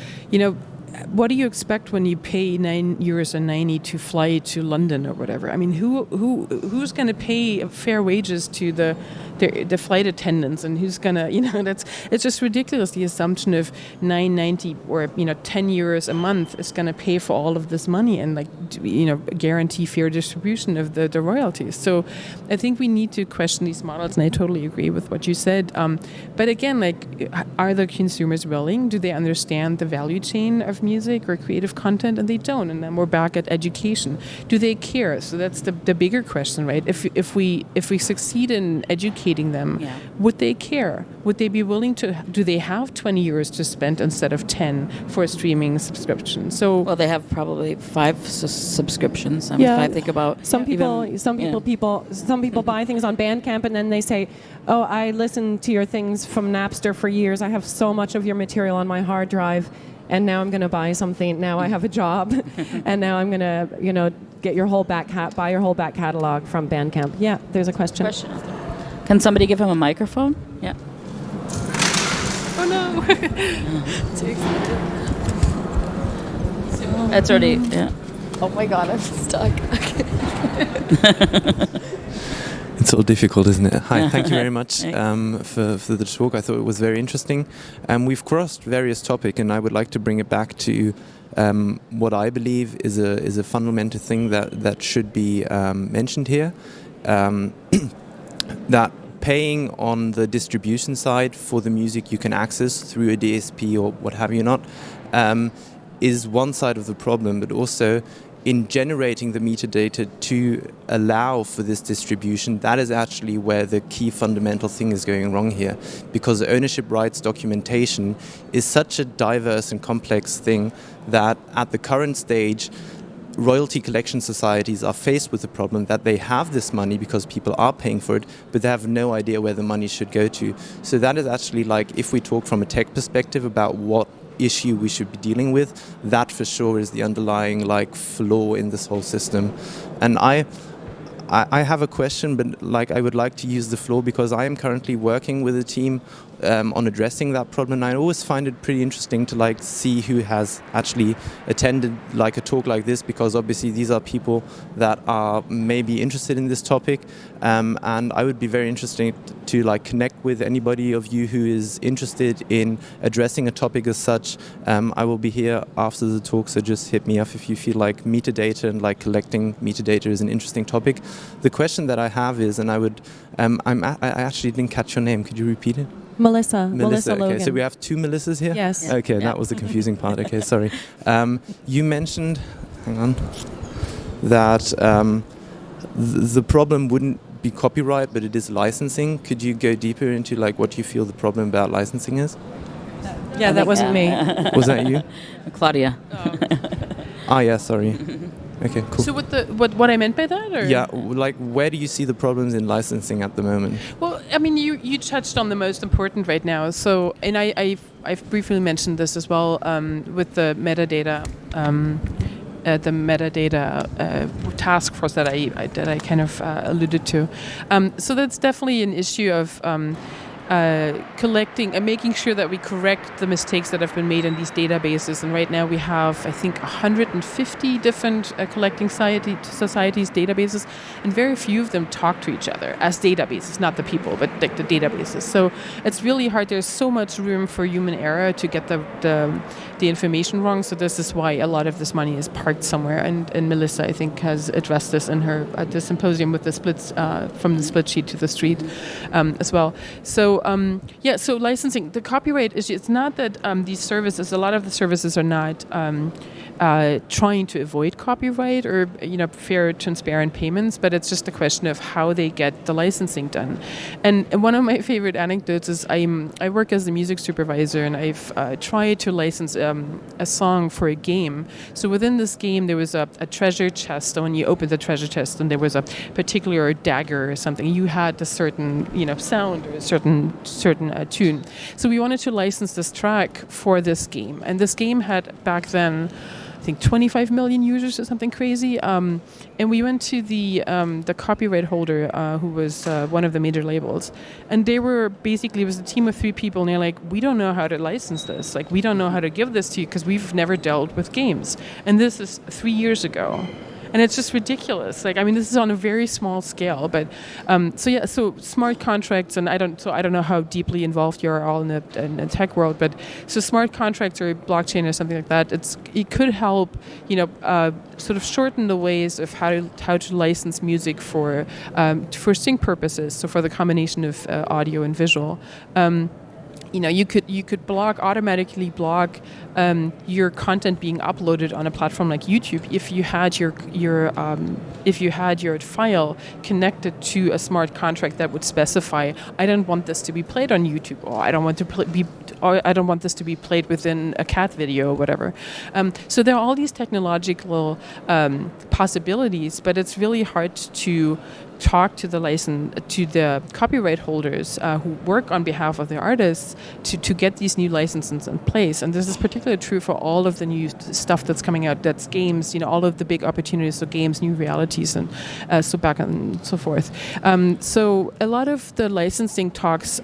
what do you expect when you pay €9.90 to fly to London or whatever? I mean, who's going to pay fair wages to the flight attendants, and who's going to, it's just ridiculous. The assumption of €9.90 or €10 a month is going to pay for all of this money and guarantee fair distribution of the royalties. So I think we need to question these models, and I totally agree with what you said. But again, are the consumers willing? Do they understand the value chain of music or creative content? And they don't. And then we're back at education. Do they care? So that's the bigger question, right? If we succeed in educating them, would they care? Would they be willing to? Do they have €20 to spend instead of 10 for a streaming subscription? So they have probably 5 subscriptions. If I think about some people buy things on Bandcamp, and then they say, "Oh, I listened to your things from Napster for years. I have so much of your material on my hard drive, and now I'm going to buy something. Now I have a job, and now I'm going to, get your whole buy your whole back catalog from Bandcamp." Yeah, there's a question. Can somebody give him a microphone? Yeah. Oh no! Too excited. It's already, yeah. Oh my god, I'm stuck. It's all difficult, isn't it? Hi, thank you very much for the talk. I thought it was very interesting. We've crossed various topics, and I would like to bring it back to what I believe is a fundamental thing that should be mentioned here. That paying on the distribution side for the music you can access through a DSP or what have you not is one side of the problem, but also in generating the metadata to allow for this distribution, that is actually where the key fundamental thing is going wrong here. Because the ownership rights documentation is such a diverse and complex thing that at the current stage, royalty collection societies are faced with the problem that they have this money because people are paying for it, but they have no idea where the money should go to. So that is actually like, if we talk from a tech perspective about what issue we should be dealing with, that for sure is the underlying like flaw in this whole system. And I have a question, but like I would like to use the floor because I am currently working with a team on addressing that problem. And I always find it pretty interesting to like see who has actually attended like a talk like this, because obviously these are people that are maybe interested in this topic, and I would be very interested to like connect with anybody of you who is interested in addressing a topic as such. I will be here after the talk, so just hit me up if you feel like metadata and like collecting metadata is an interesting topic. The question that I have is, and I actually didn't catch your name. Could you repeat it? Melissa Logan. Okay, so we have two Melissas here? Yes. Okay, that was the confusing part. Okay, sorry. You mentioned, hang on, that the problem wouldn't be copyright, but it is licensing. Could you go deeper into like what you feel the problem about licensing is? Yeah, that wasn't me. Was that you? Claudia. Yeah, sorry. Okay, cool. So what I meant by that? Or? Yeah, like where do you see the problems in licensing at the moment? Well, I mean, you touched on the most important right now. So, and I've briefly mentioned this as well with the metadata. The metadata task force that I kind of alluded to. So that's definitely an issue of collecting and making sure that we correct the mistakes that have been made in these databases. And right now we have, I think, 150 different collecting societies databases, and very few of them talk to each other as databases, not the people, but like the databases. So it's really hard. There's so much room for human error to get the information wrong. So this is why a lot of this money is parked somewhere. And Melissa, I think, has addressed this in her at the symposium with the splits from the split sheet to the street as well. So so licensing, the copyright issue, it's not that these services, a lot of the services are not trying to avoid copyright or fair, transparent payments, but it's just a question of how they get the licensing done. And one of my favorite anecdotes is I work as a music supervisor, and I've tried to license a song for a game. So within this game, there was a treasure chest, and when you opened the treasure chest, and there was a particular dagger or something, you had a certain sound or a certain tune. So we wanted to license this track for this game, and this game had back then, I think, 25 million users or something crazy. And we went to the copyright holder, who was one of the major labels, and they were basically, it was a team of 3 people, and they're like, we don't know how to license this. Like, we don't know how to give this to you because we've never dealt with games. And this is 3 years ago. And it's just ridiculous. Like, I mean, this is on a very small scale, but so smart contracts, and I don't know how deeply involved you are all in the tech world, but so smart contracts or blockchain or something like that, it could help, sort of shorten the ways of how to license music for sync purposes. So for the combination of audio and visual. You could automatically block your content being uploaded on a platform like YouTube if you had your file connected to a smart contract that would specify, I don't want this to be played on YouTube, or I don't want this to be played within a cat video or whatever. So there are all these technological possibilities, but it's really hard to talk to the copyright holders who work on behalf of the artists to get these new licenses in place. And this is particularly true for all of the new stuff that's coming out. That's games, all of the big opportunities, so games, new realities, and so back and so forth. So a lot of the licensing talks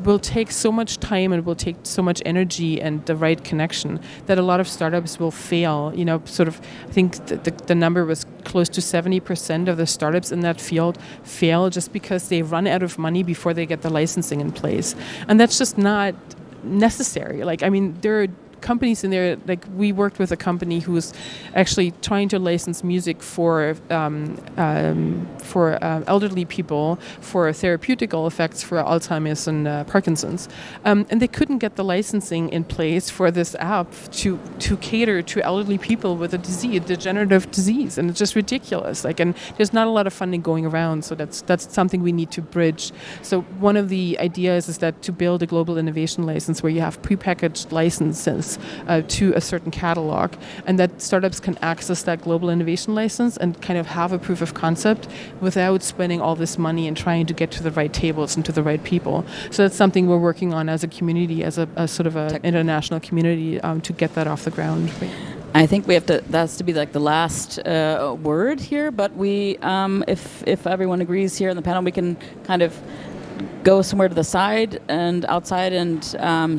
will take so much time and will take so much energy and the right connection that a lot of startups will fail. You know, sort of, I think the number was close to 70% of the startups in that field fail just because they run out of money before they get the licensing in place. And that's just not necessary. Like, I mean, there are companies in there, like we worked with a company who was actually trying to license music for elderly people for therapeutical effects for Alzheimer's and Parkinson's, and they couldn't get the licensing in place for this app to cater to elderly people with a degenerative disease, and it's just ridiculous. Like, and there's not a lot of funding going around, so that's something we need to bridge. So one of the ideas is that to build a global innovation license where you have prepackaged licenses to a certain catalog, and that startups can access that global innovation license and kind of have a proof of concept without spending all this money and trying to get to the right tables and to the right people. So that's something we're working on as a community, as a sort of an international community, to get that off the ground. I think we have to. That's to be like the last word here. But we, if everyone agrees here in the panel, we can kind of go somewhere to the side and outside and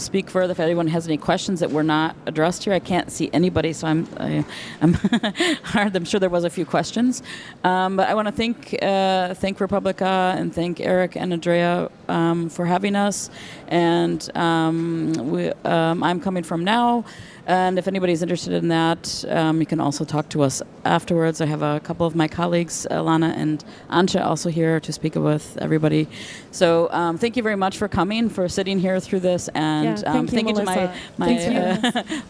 speak further. If anyone has any questions that were not addressed here, I can't see anybody, so I'm hard. I'm sure there was a few questions, but I want to thank Republica and thank Eric and Andrea for having us. And I'm coming from now. And if anybody's interested in that, you can also talk to us afterwards. I have a couple of my colleagues, Lana and Antje, also here to speak with everybody. So thank you very much for coming, for sitting here through this, and thank you to my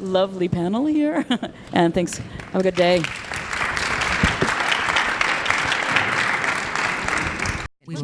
lovely panel here. And thanks. Have a good day. We